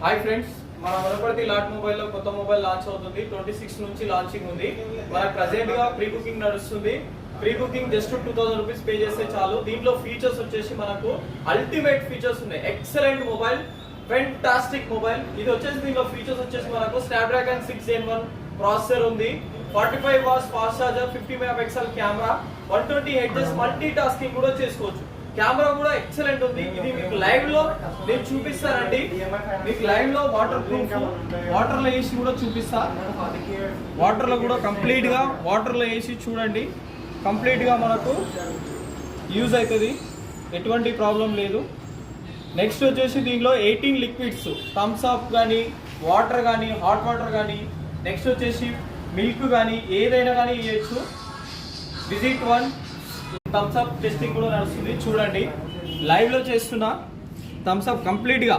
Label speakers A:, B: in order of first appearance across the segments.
A: Hi friends, మన Wanaparthy lot మొబైల్లో కొత్త మొబైల్ లాంచ్ అవుతుంది. 26 నుంచి లాంచింగ్ ఉంది. మనకు ప్రెజెంట్ గా ప్రీ బుకింగ్ నడుస్తుంది. Pre booking just 2000 rupees pay చేస్తే చాలు. దీంట్లో ఫీచర్స్ వచ్చేసి మనకు అల్టిమేట్ ఫీచర్స్ ఉన్నాయి. Excellent mobile, fantastic mobile. ఇది వచ్చేసి దీంట్లో ఫీచర్స్ వచ్చేసి మనకు స్నాప్డ్రాగన్ 6 Gen 1 ప్రాసెసర్ ఉంది, 45 watts fast charger, 50 megapixel camera, 120 hertz multitasking కూడా చేసుకోవచ్చు. కెమెరా కూడా ఎక్సలెంట్ ఉంది. ఇది మీకు లైవ్ లో నేను చూపిస్తానండి. మీకు లైవ్ లో వాటర్ ప్రూఫ్, వాటర్ లో వేసి కూడా చూపిస్తా. వాటర్ లో కూడా కంప్లీట్ గా వాటర్ లో వేసి చూడండి. కంప్లీట్ గా మనకు యూజ్ అవుతుంది, ఎటువంటి ప్రాబ్లం లేదు. నెక్స్ట్ వచ్చేసి దీనిలో 18 లిక్విడ్స్, థమ్స్ అప్ కానీ, వాటర్ కానీ, హాట్ వాటర్ కానీ, నెక్స్ట్ వచ్చేసి మిల్క్ కానీ, ఏదైనా కానీ ఇవ్వచ్చు. విజిట్ 1 థమ్స్ అప్ టెస్టింగ్ కూడా నడుస్తుంది. చూడండి, లైవ్ లో చేస్తున్నా. థమ్స్ అప్ కంప్లీట్ గా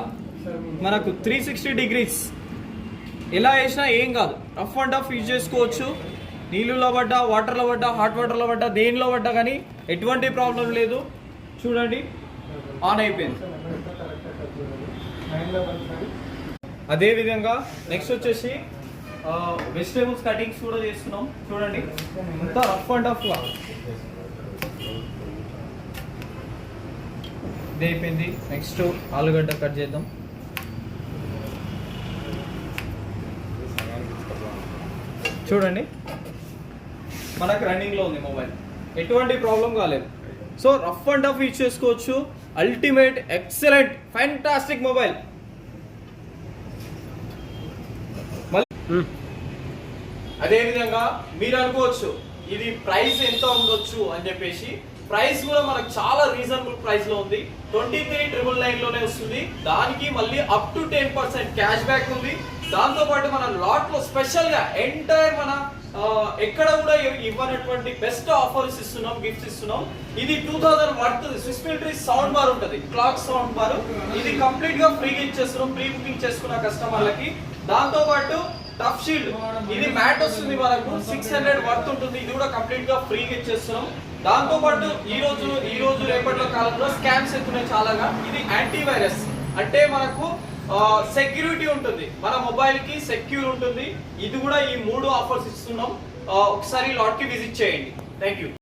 A: మనకు 360 డిగ్రీస్ ఎలా వేసినా ఏం కాదు. రఫ్ అండ్ టఫ్ యూజ్ చేసుకోవచ్చు. నీళ్ళలో పడ్డా, వాటర్లో పడ్డా, హాట్ వాటర్లో పడ్డా, దేనిలో పడ్డా కానీ ఎటువంటి ప్రాబ్లం లేదు. చూడండి, ఆన్ అయిపోయింది. అదే విధంగా నెక్స్ట్ వచ్చేసి వెజిటేబుల్స్ కటింగ్స్ కూడా చేస్తున్నాం. చూడండి, అంతా రఫ్ అండ్ టఫ్ గా ఇది అయిపోయింది. నెక్స్ట్ ఆలుగడ్డ కట్ చేద్దాం. చూడండి, మనకు రన్నింగ్ లో ఉంది మొబైల్, ఎటువంటి ప్రాబ్లం కాలేదు. So rough and tough use చేసుకోవచ్చు. Ultimate, excellent, fantastic mobile. అదే విధంగా మీరు అనుకోవచ్చు ఇది ప్రైస్ ఎంత ఉండొచ్చు అని చెప్పేసి. ప్రైస్ కూడా మనకు చాలా రీజనబుల్ ప్రైస్ లో ఉంది. 23,999 లోనే వస్తుంది. దానికి మళ్ళీ అప్ టు 10% క్యాష్ బ్యాక్ ఉంది. దాంతో పాటు మన లాట్ లో స్పెషల్ గా ఎంటైర్ మన ఎక్కడ కూడా ఇవ్వనటువంటి బెస్ట్ ఆఫర్స్ ఇస్తున్నాం, గిఫ్ట్స్ ఇస్తున్నాం. ఇది 2000 worth Swiss military sound bar ఉంటుంది, క్లాక్ సౌండ్ బార్. ఇది కంప్లీట్ గా ఫ్రీగా ఇచ్చేస్తున్నాం ప్రీ బుకింగ్ చేసుకున్న కస్టమర్లకి. దాంతో పాటు టఫ్ షీల్డ్, ఇది మ్యాట్ వస్తుంది మనకు, 600 వర్త్ ఉంటుంది. ఇది కూడా కంప్లీట్ గా ఫ్రీగా ఇచ్చేస్తున్నాం. దాంతో పాటు ఈ రోజు రేపట్లో కాలంలో స్కామ్స్ ఎక్కున్నాయి చాలాగా. ఇది యాంటీవైరస్, అంటే మనకు సెక్యూరిటీ ఉంటుంది, మన మొబైల్ కి సెక్యూర్ ఉంటుంది. ఇది కూడా ఈ 3 ఆఫర్స్ ఇస్తున్నాం. ఒకసారి లాట్ కి విజిట్ చేయండి. Thank you.